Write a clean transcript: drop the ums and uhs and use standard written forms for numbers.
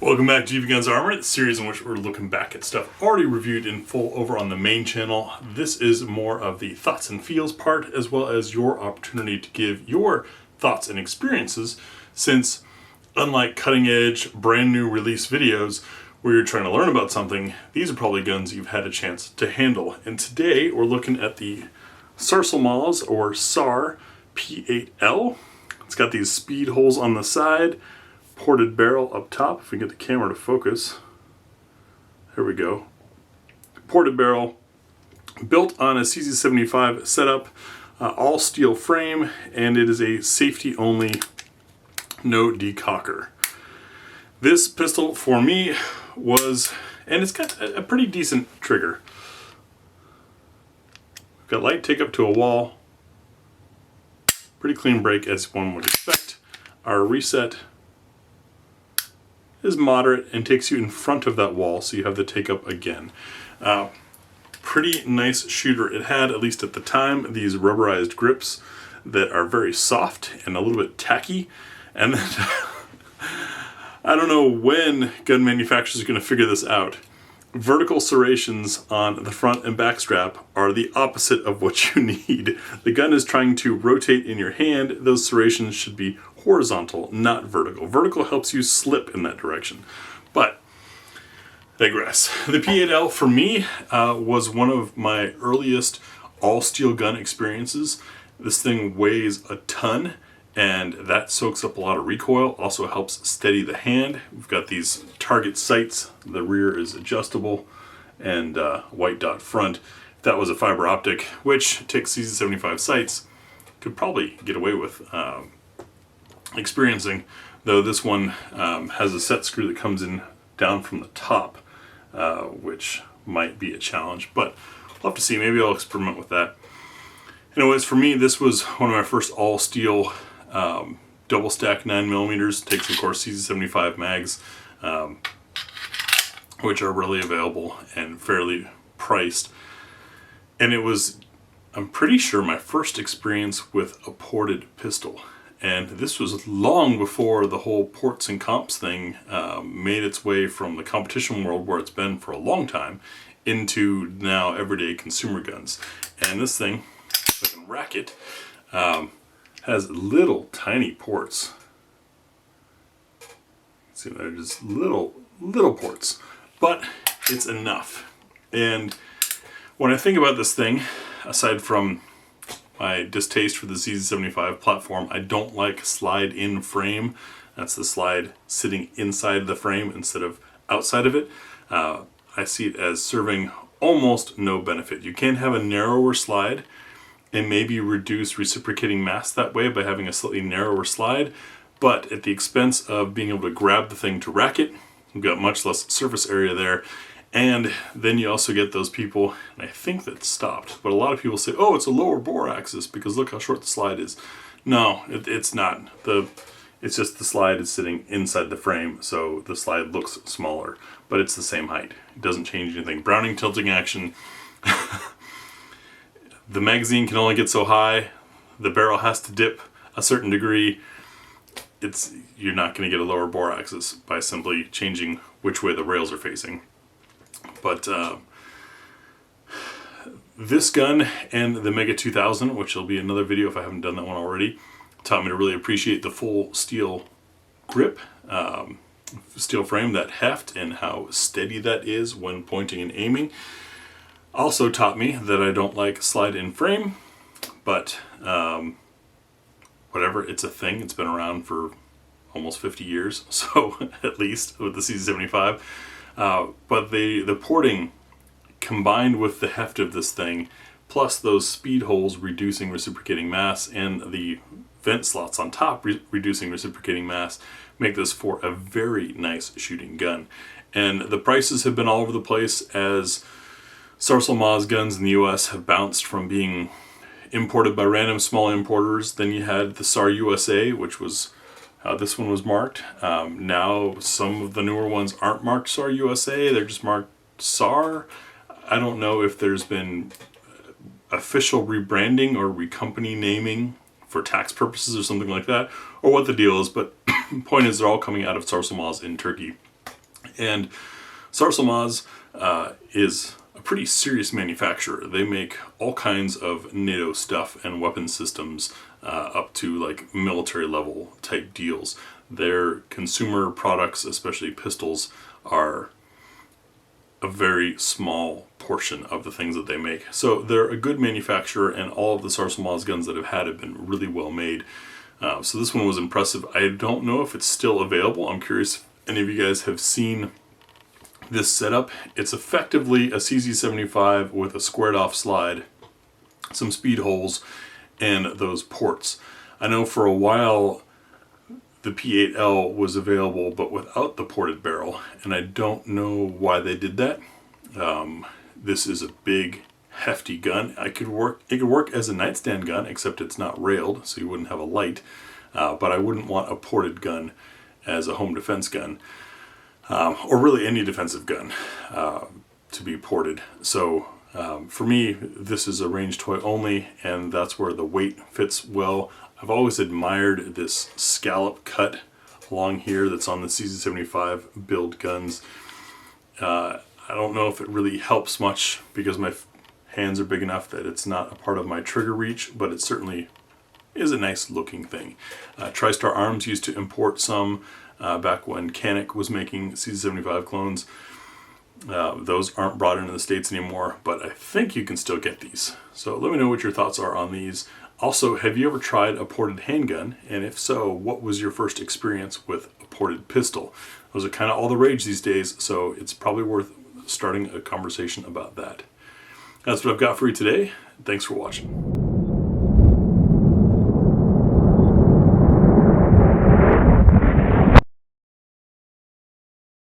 Welcome back to GBGuns Armory, the series in which we're looking back at stuff already reviewed in full over on the main channel. This is more of the thoughts and feels part, as well as your opportunity to give your thoughts and experiences, since unlike cutting edge, brand new release videos where you're trying to learn about something, these are probably guns you've had a chance to handle. And today we're looking at the Sarsilmaz or SAR P8L. It's got these speed holes on the side, ported barrel up top. If we get the camera to focus, there we go. Ported barrel, built on a CZ75 setup, all steel frame, and it is a safety only, no decocker. This pistol for me was, and it's got a pretty decent trigger. We've got light take up to a wall, pretty clean break as one would expect. Our reset is moderate and takes you in front of that wall, so you have the take up again. Pretty nice shooter. It had, at least at the time, these rubberized grips that are very soft and a little bit tacky. And then I don't know when gun manufacturers are going to figure this out. Vertical serrations on the front and back strap are the opposite of what you need. The gun is trying to rotate in your hand. Those serrations should be horizontal, not vertical. Vertical helps you slip in that direction. But digress. The P8L for me was one of my earliest all steel gun experiences. This thing weighs a ton, and that soaks up a lot of recoil. Also helps steady the hand. We've got these target sights. The rear is adjustable, and white dot front. If that was a fiber optic, which takes CZ75 sights, could probably get away with experiencing, though this one has a set screw that comes in down from the top, which might be a challenge, but we'll have to see. Maybe I'll experiment with that. Anyways, for me, this was one of my first all steel double stack 9mm. Takes, of course, CZ75 mags, which are readily available and fairly priced. And it was, I'm pretty sure, my first experience with a ported pistol. And this was long before the whole ports and comps thing made its way from the competition world, where it's been for a long time, into now everyday consumer guns. And this thing, fucking racket, has little tiny ports. See, they're just little ports, but it's enough. And when I think about this thing, aside from my distaste for the CZ75 platform, I don't like slide-in frame. That's the slide sitting inside the frame instead of outside of it. I see it as serving almost no benefit. You can have a narrower slide and maybe reduce reciprocating mass that way by having a slightly narrower slide, but at the expense of being able to grab the thing to rack it, you've got much less surface area there. And then you also get those people, and I think that stopped, but a lot of people say, oh, it's a lower bore axis because look how short the slide is. No, it's not. It's just the slide is sitting inside the frame, so the slide looks smaller, but it's the same height. It doesn't change anything. Browning tilting action. The magazine can only get so high. The barrel has to dip a certain degree. You're not going to get a lower bore axis by simply changing which way the rails are facing. But this gun and the Mega 2000, which will be another video if I haven't done that one already, taught me to really appreciate the full steel grip, steel frame, that heft, and how steady that is when pointing and aiming. Also taught me that I don't like slide-in frame, but whatever, it's a thing. It's been around for almost 50 years, so at least with the CZ75. But the porting, combined with the heft of this thing, plus those speed holes reducing reciprocating mass, and the vent slots on top reducing reciprocating mass, make this for a very nice shooting gun. And the prices have been all over the place as Sarsilmaz guns in the US have bounced from being imported by random small importers. Then you had the SAR USA, which was how this one was marked. Now some of the newer ones aren't marked SAR USA, they're just marked SAR. I don't know if there's been official rebranding or recompany naming for tax purposes or something like that, or what the deal is, but point is they're all coming out of Sarsilmaz in Turkey. And Sarsilmaz is a pretty serious manufacturer. They make all kinds of NATO stuff and weapon systems up to like military level type deals. Their consumer products, especially pistols, are a very small portion of the things that they make. So they're a good manufacturer, and all of the Sarsilmaz guns that I've had have been really well made. So this one was impressive. I don't know if it's still available. I'm curious if any of you guys have seen this setup. It's effectively a CZ75 with a squared off slide, some speed holes, and those ports. I know for a while the P8L was available but without the ported barrel, and I don't know why they did that. This is a big, hefty gun. It could work as a nightstand gun, except it's not railed, so you wouldn't have a light. But I wouldn't want a ported gun as a home defense gun, or really any defensive gun, to be ported. So for me, this is a range toy only, and that's where the weight fits well. I've always admired this scallop cut along here that's on the CZ75 build guns. I don't know if it really helps much because my hands are big enough that it's not a part of my trigger reach, but it certainly is a nice looking thing. TriStar Arms used to import some back when Canik was making CZ75 clones. Those aren't brought into the States anymore, but I think you can still get these. So let me know what your thoughts are on these. Also, have you ever tried a ported handgun? And if so, what was your first experience with a ported pistol? Those are kind of all the rage these days, so it's probably worth starting a conversation about that. That's what I've got for you today. Thanks for watching.